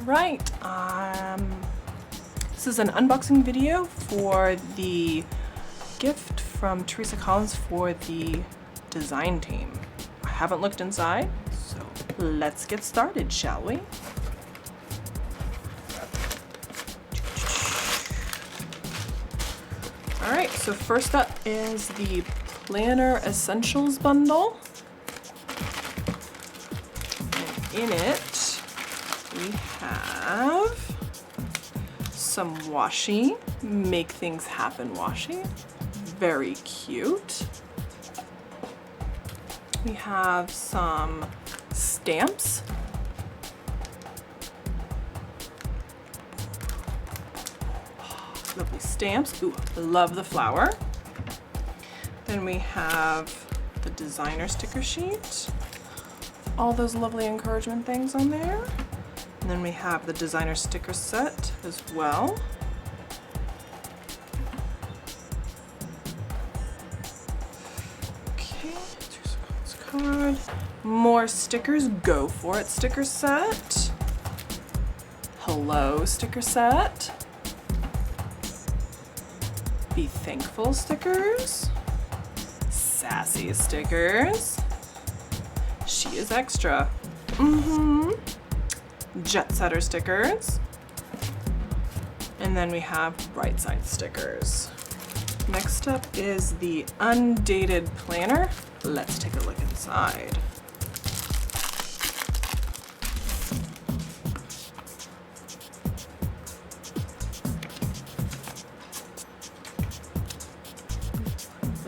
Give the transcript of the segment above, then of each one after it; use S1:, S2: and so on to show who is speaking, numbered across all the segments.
S1: Right. This is an unboxing video for the gift from Teresa Collins for the design team. I haven't looked inside, so let's get started, shall we? Alright, so first up is the Planner Essentials bundle. And in it, we have some washi, Make Things Happen washi. Very cute. We have some stamps. Oh, lovely stamps. Ooh, love the flower. Then we have the designer sticker sheet. All those lovely encouragement things on there. And then we have the designer sticker set as well. Okay, Teresa Collins card. More stickers, go for it sticker set. Hello sticker set. Be thankful stickers. Sassy stickers. She is extra. Jet setter stickers. And then we have right side stickers. Next up is the undated planner. Let's take a look inside.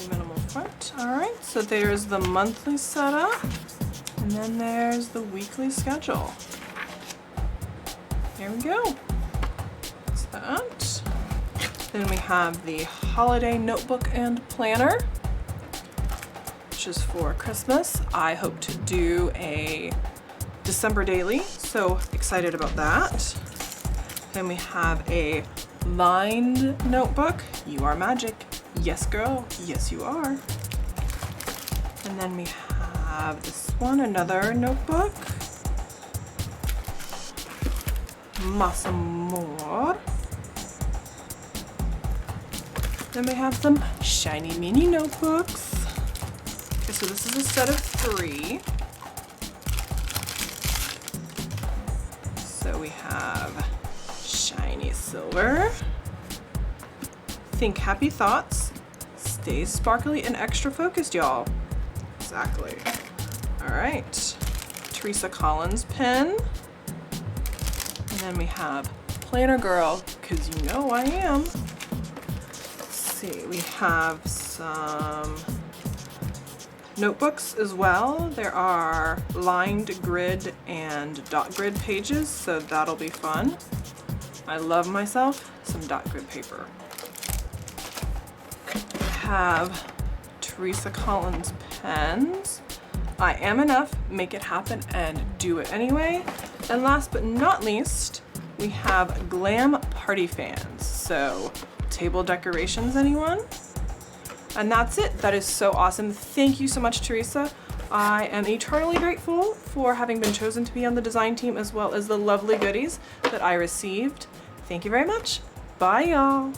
S1: Minimal front. All right, so there's the monthly setup. And then there's the weekly schedule. There we go. That's that. Then we have the holiday notebook and planner, which is for Christmas. I hope to do a December daily, so excited about that. Then we have a lined notebook. You are magic. Yes, girl. Yes, you are. And then we have this one, another notebook. Massa more. Then we have some shiny mini notebooks. Okay, so this is a set of 3. So we have shiny silver. Think happy thoughts. Stay sparkly and extra focused, y'all. Exactly. All right. Teresa Collins pen. And then we have Planner Girl, because you know I am. Let's see, we have some notebooks as well. There are lined grid and dot grid pages, so that'll be fun. I love myself some dot grid paper. We have Teresa Collins pens. I am enough, make it happen, and do it anyway. And last but not least, we have glam party fans. So table decorations, anyone? And that's it. That is so awesome. Thank you so much, Teresa. I am eternally grateful for having been chosen to be on the design team, as well as the lovely goodies that I received. Thank you very much. Bye, y'all.